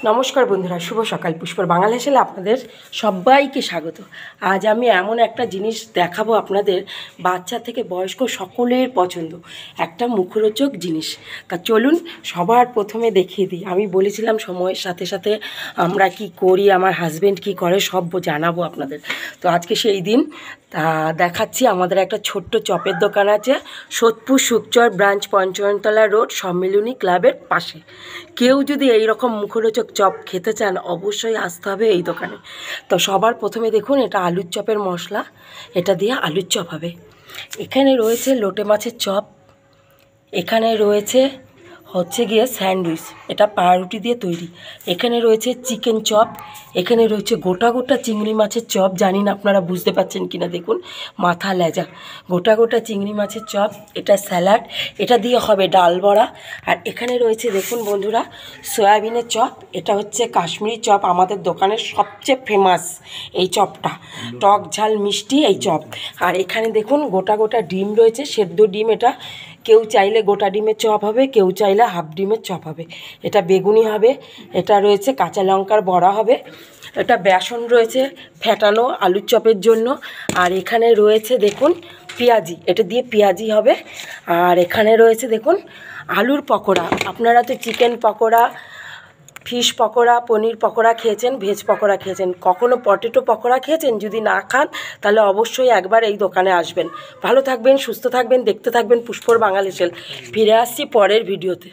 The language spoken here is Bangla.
নমস্কার বন্ধুরা, শুভ সকাল। পুষ্পর বাঙাল হেসেলে আপনাদের সবাইকে স্বাগত। আজ আমি এমন একটা জিনিস দেখাবো আপনাদের, বাচ্চা থেকে বয়স্ক সকলের পছন্দ, একটা মুখরোচক জিনিস। তা চলুন সবার প্রথমে দেখিয়ে দিই। আমি বলেছিলাম সময়ের সাথে সাথে আমরা কি করি, আমার হাজব্যান্ড কি করে, সব জানাবো আপনাদের। তো আজকে সেই দিন। তা দেখাচ্ছি, আমাদের একটা ছোট্ট চপের দোকান আছে, সোদপুর সুকচর ব্রাঞ্চ, পঞ্চমতলা রোড, সম্মিলনী ক্লাবের পাশে। কেউ যদি এই রকম মুখরোচক চপ খেতে চান, অবশ্যই আসতে হবে এই দোকানে। তো সবার প্রথমে দেখুন, এটা আলুর চপের মশলা, এটা দিয়ে আলুর চপ হবে। এখানে রয়েছে লোটে মাছের চপ, এখানে রয়েছে গিয়ে স্যান্ডউইচ, এটা পাউরুটি দিয়ে তৈরি। এখানে রয়েছে চিকেন চপ, এখানে রয়েছে গোটা গোটা চিংড়ি মাছের চপ। জানি না আপনারা বুঝতে পারছেন কিনা, দেখুন মাথা লেজা গোটা গোটা চিংড়ি মাছের চপ। এটা স্যালাড, এটা দিয়ে হবে ডাল বড়া। আর এখানে রয়েছে দেখুন বন্ধুরা, সয়াবিনের চপ। এটা হচ্ছে কাশ্মীরি চপ, আমাদের দোকানের সবচেয়ে ফেমাস এই চপটা, টক ঝাল মিষ্টি এই চপ। আর এখানে দেখুন গোটা গোটা ডিম রয়েছে, সেদ্ধ ডিম। এটা কেউ চাইলে গোটা ডিমের চপ হবে, কেউ চাইলে হাফ ডিমের চপ হবে। এটা বেগুনি হবে, এটা রয়েছে কাঁচা লঙ্কার বড়া হবে, এটা বেসন রয়েছে ফেটানো আলুর চপের জন্য। আর এখানে রয়েছে দেখুন পেঁয়াজি, এটা দিয়ে পেঁয়াজি হবে। আর এখানে রয়েছে দেখুন আলুর পকোড়া। আপনারা তো চিকেন পকোড়া, ফিশ পকোড়া, পনির পকোড়া খেয়েছেন, ভেজ পকোড়া খেয়েছেন, কখনো পটেটো পকোড়া খেয়েছেন? যদি না খান তাহলে অবশ্যই একবার এই দোকানে আসবেন। ভালো থাকবেন, সুস্থ থাকবেন, দেখতে থাকবেন পুষ্পর বাঙাল হেসেল। ফিরে আসছি পরের ভিডিওতে।